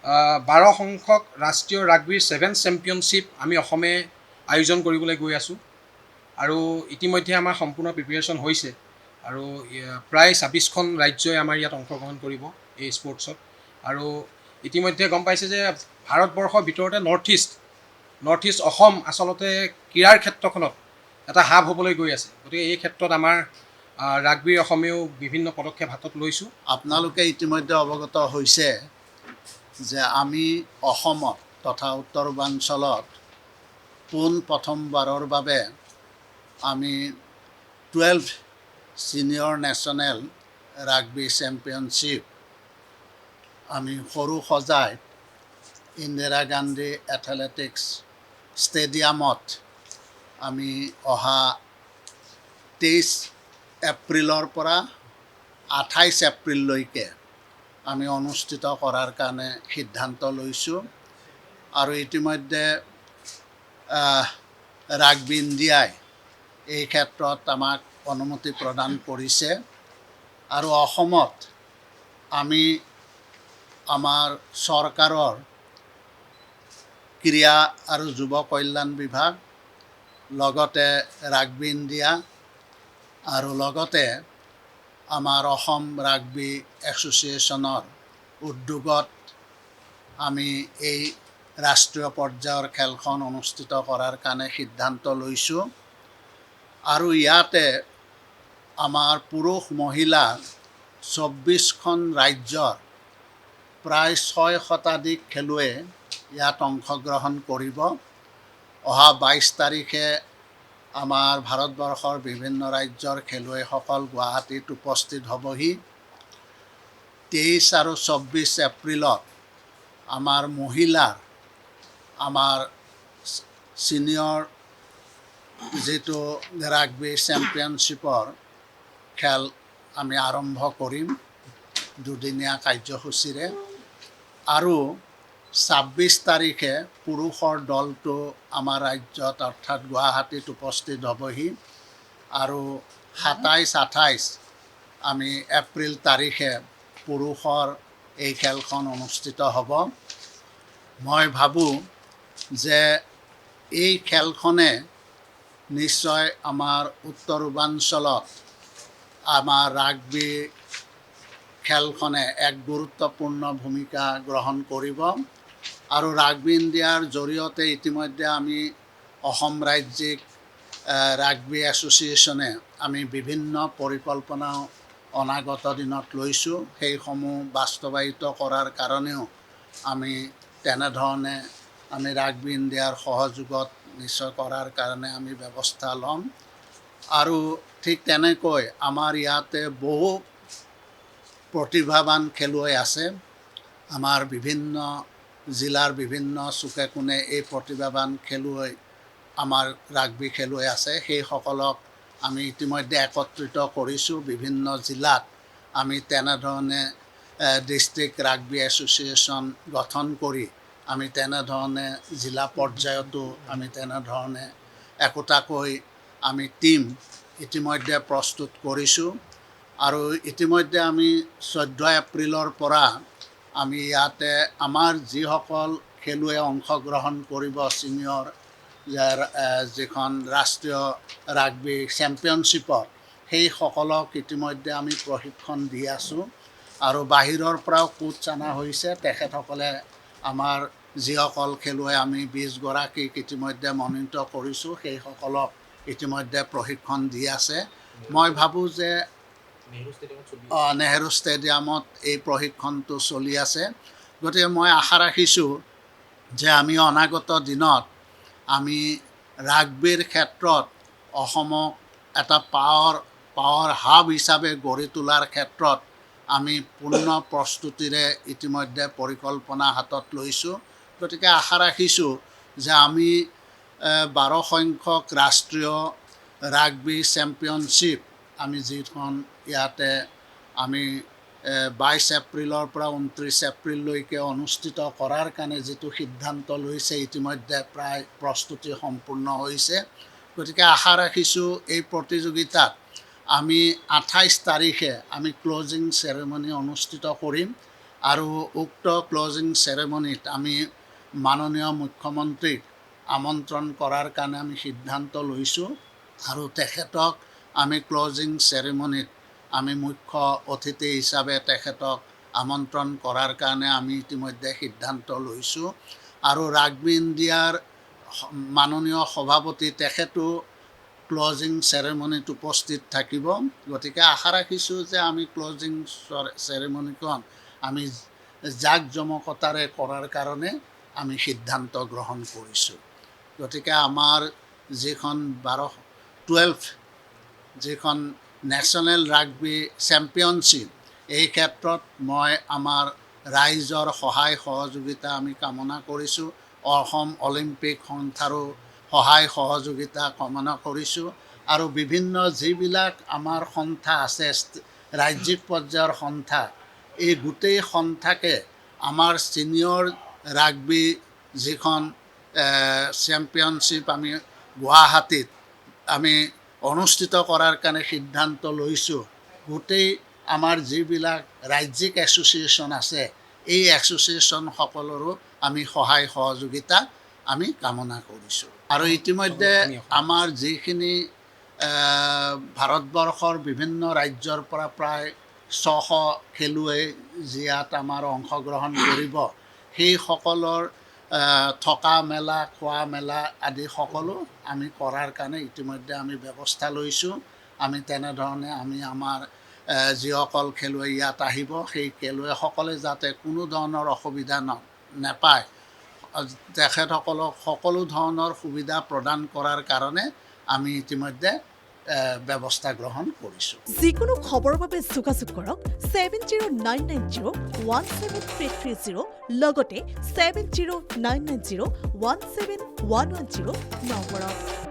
12 সংখ্যক ৰাষ্ট্ৰীয় ৰাগবীৰ 7 চেম্পিয়নশ্বিপ আমি অসমে আয়োজন কৰিবলৈ গৈ আছোঁ আৰু ইতিমধ্যে আমাৰ সম্পূৰ্ণ প্ৰিপেৰেশ্যন হৈছে আৰু প্ৰায় 26খন ৰাজ্যই আমাৰ ইয়াত অংশগ্ৰহণ কৰিব এই স্পৰ্টছত আৰু ইতিমধ্যে গম পাইছে যে ভাৰতবৰ্ষৰ ভিতৰতে নৰ্থ ইষ্ট অসম আচলতে ক্ৰীড়াৰ ক্ষেত্ৰখনত এটা হাব হ'বলৈ গৈ আছে। গতিকে এই ক্ষেত্ৰত আমাৰ ৰাগবীৰ অসমেও বিভিন্ন পদক্ষেপ হাতত লৈছোঁ। আপোনালোকে ইতিমধ্যে অৱগত হৈছে যে আমি অসমত তথা উত্তৰ পূৰ্বাঞ্চলত প্ৰথমবাৰৰ বাবে আমি 12 ছিনিয়ৰ নেশ্যনেল ৰাগবী চেম্পিয়নশ্বিপ আমি সৰু সজাই ইন্দিৰা গান্ধী এথলেটিক্স ষ্টেডিয়ামত আমি অহা 23 এপ্ৰিলৰ পৰা 28 এপ্ৰিললৈকে আমি অনুষ্ঠিত কৰাৰ কাৰণে সিদ্ধান্ত লৈছোঁ আৰু ইতিমধ্যে ৰাগবী ইণ্ডিয়াই এই ক্ষেত্ৰত আমাক অনুমতি প্ৰদান কৰিছে আৰু অসমত আমি আমাৰ চৰকাৰৰ ক্ৰীড়া আৰু যুৱ কল্যাণ বিভাগ লগতে ৰাগবী ইণ্ডিয়া আৰু লগতে আমাৰ অসম ৰাগবী এছ'চিয়েশ্যনৰ উদ্যোগত আমি এই ৰাষ্ট্ৰীয় পৰ্যায়ৰ খেলখন অনুষ্ঠিত কৰাৰ কাৰণে সিদ্ধান্ত লৈছোঁ আৰু ইয়াতে আমাৰ পুৰুষ মহিলা 24খন ৰাজ্যৰ প্ৰায় 6 শতাধিক খেলুৱৈ ইয়াত অংশগ্ৰহণ কৰিব। অহা 22 তাৰিখে আমাৰ ভাৰতবৰ্ষৰ বিভিন্ন ৰাজ্যৰ খেলুৱৈসকল গুৱাহাটীত উপস্থিত হ'বহি। 23 আৰু 24 এপ্ৰিলত আমাৰ মহিলাৰ আমাৰ ছিনিয়ৰ যিটো ৰাগবী চেম্পিয়নশ্বিপৰ খেল আমি আৰম্ভ কৰিম দুদিনীয়া কাৰ্যসূচীৰে আৰু 26 তাৰিখে পুৰুষৰ দলটো আমাৰ ৰাজ্যত অৰ্থাৎ গুৱাহাটীত উপস্থিত হ'বহি আৰু 27-28 আমি এপ্ৰিল তাৰিখে পুৰুষৰ এই খেলখন অনুষ্ঠিত হ'ব। মই ভাবোঁ যে এই খেলখনে নিশ্চয় আমাৰ উত্তৰ পূৰ্বাঞ্চলত আমাৰ ৰাগবী খেলখনে এক গুৰুত্বপূৰ্ণ ভূমিকা গ্ৰহণ কৰিব আৰু ৰাগবী ইণ্ডিয়াৰ জৰিয়তে ইতিমধ্যে আমি অসম ৰাজ্যিক ৰাগবী এছ'চিয়েশ্যনে আমি বিভিন্ন পৰিকল্পনা অনাগত দিনত লৈছোঁ। সেইসমূহ বাস্তৱায়িত কৰাৰ কাৰণেও আমি তেনেধৰণে আমি ৰাগবী ইণ্ডিয়াৰ সহযোগত নিশ্চয় কৰাৰ কাৰণে আমি ব্যৱস্থা ল'ম আৰু ঠিক তেনেকৈ আমাৰ ইয়াতে বহু প্ৰতিভাৱান খেলুৱৈ আছে। আমাৰ বিভিন্ন জিলাৰ বিভিন্ন চুকে কোণে এই প্ৰতিভাৱান খেলুৱৈ আমাৰ ৰাগবী খেলুৱৈ আছে। সেইসকলক আমি ইতিমধ্যে একত্ৰিত কৰিছোঁ। বিভিন্ন জিলাত আমি তেনেধৰণে ডিষ্ট্ৰিক্ট ৰাগবী এছ'চিয়েশ্যন গঠন কৰি আমি তেনেধৰণে জিলা পৰ্যায়তো আমি তেনেধৰণে একোটাকৈ আমি টীম ইতিমধ্যে প্ৰস্তুত কৰিছোঁ আৰু ইতিমধ্যে আমি 14 এপ্ৰিলৰ পৰা আমি ইয়াতে আমাৰ যিসকল খেলুৱৈ অংশগ্ৰহণ কৰিব ছিনিয়ৰ যিখন ৰাষ্ট্ৰীয় ৰাগবী চেম্পিয়নশ্বিপত সেইসকলক ইতিমধ্যে আমি প্ৰশিক্ষণ দি আছোঁ আৰু বাহিৰৰ পৰাও কোচ অনা হৈছে। তেখেতসকলে আমাৰ যিসকল খেলুৱৈ আমি 20 গৰাকীক ইতিমধ্যে মনোনীত কৰিছোঁ সেইসকলক ইতিমধ্যে প্ৰশিক্ষণ দি আছে। মই ভাবোঁ যে নেহেৰু ষ্টেডিয়ামত এই প্ৰশিক্ষণটো চলি আছে। গতিকে মই আশা ৰাখিছোঁ যে আমি অনাগত দিনত আমি ৰাগবীৰ ক্ষেত্ৰত অসমক এটা পাৱাৰ হাব হিচাপে গঢ়ি তোলাৰ ক্ষেত্ৰত আমি পূৰ্ণ প্ৰস্তুতিৰে ইতিমধ্যে পৰিকল্পনা হাতত লৈছোঁ। গতিকে আশা ৰাখিছোঁ যে আমি 12 সংখ্যক ৰাষ্ট্ৰীয় ৰাগবী চেম্পিয়নশ্বিপ আমি যিখন ইয়াতে আমি 22 এপ্ৰিলৰ পৰা 29 এপ্ৰিললৈকে অনুষ্ঠিত কৰাৰ কাৰণে যিটো সিদ্ধান্ত লৈছে ইতিমধ্যে প্ৰায় প্ৰস্তুতি সম্পূৰ্ণ হৈছে। গতিকে আশা ৰাখিছোঁ এই প্ৰতিযোগিতাত আমি 28 তাৰিখে আমি ক্লজিং চেৰেমনি অনুষ্ঠিত কৰিম আৰু উক্ত ক্লজিং চেৰেমনিত আমি মাননীয় মুখ্যমন্ত্ৰীক আমন্ত্ৰণ কৰাৰ কাৰণে আমি সিদ্ধান্ত লৈছোঁ আৰু তেখেতক আমি ক্লজিং চেৰেমনিত আমি মুখ্য অতিথি হিচাপে তেখেতক আমন্ত্ৰণ কৰাৰ কাৰণে আমি ইতিমধ্যে সিদ্ধান্ত লৈছোঁ আৰু ৰাগবি ইণ্ডিয়াৰ মাননীয় সভাপতি তেখেতো ক্লজিং চেৰেমনিত উপস্থিত থাকিব। গতিকে আশা ৰাখিছোঁ যে আমি ক্লজিং চেৰেমনিখন আমি জাকজমকতাৰে কৰাৰ কাৰণে আমি সিদ্ধান্ত গ্ৰহণ কৰিছোঁ। গতিকে আমাৰ যিখন 12 যিখন নেশ্যনেল ৰাগবি চেম্পিয়নশ্বিপ, এই ক্ষেত্ৰত মই আমাৰ ৰাইজৰ সহায় সহযোগিতা আমি কামনা কৰিছোঁ। অসম অলিম্পিক সন্থাৰো সহায় সহযোগিতা কামনা কৰিছোঁ আৰু বিভিন্ন যিবিলাক আমাৰ সন্থা আছে ৰাজ্যিক পৰ্যায়ৰ সন্থা, এই গোটেই সন্থাকে আমাৰ ছিনিয়ৰ ৰাগবি যিখন চেম্পিয়নশ্বিপ আমি গুৱাহাটীত আমি অনুষ্ঠিত কৰাৰ কাৰণে সিদ্ধান্ত লৈছোঁ, গোটেই আমাৰ যিবিলাক ৰাজ্যিক এছ'চিয়েশ্যন আছে এই এছ'চিয়েশ্যনসকলৰো আমি সহায় সহযোগিতা আমি কামনা কৰিছোঁ। আৰু ইতিমধ্যে আমাৰ যিখিনি ভাৰতবৰ্ষৰ বিভিন্ন ৰাজ্যৰ পৰা প্ৰায় 600 খেলুৱৈ যি ইয়াত আমাৰ অংশগ্ৰহণ কৰিব, সেইসকলৰ থকা মেলা খোৱা মেলা আদি সকলো আমি কৰাৰ কাৰণে ইতিমধ্যে আমি ব্যৱস্থা লৈছোঁ। আমি তেনেধৰণে আমি আমাৰ যিসকল খেলুৱৈ ইয়াত আহিব সেই খেলুৱৈসকলে যাতে কোনো ধৰণৰ অসুবিধা নাপায়, তেখেতসকলক সকলো ধৰণৰ সুবিধা প্ৰদান কৰাৰ কাৰণে আমি ইতিমধ্যে ব্যৱস্থা গ্ৰহণ কৰিছোঁ। যিকোনো খবৰৰ বাবে যোগাযোগ কৰক 7099017330 লগতে 7099017110 নম্বৰত।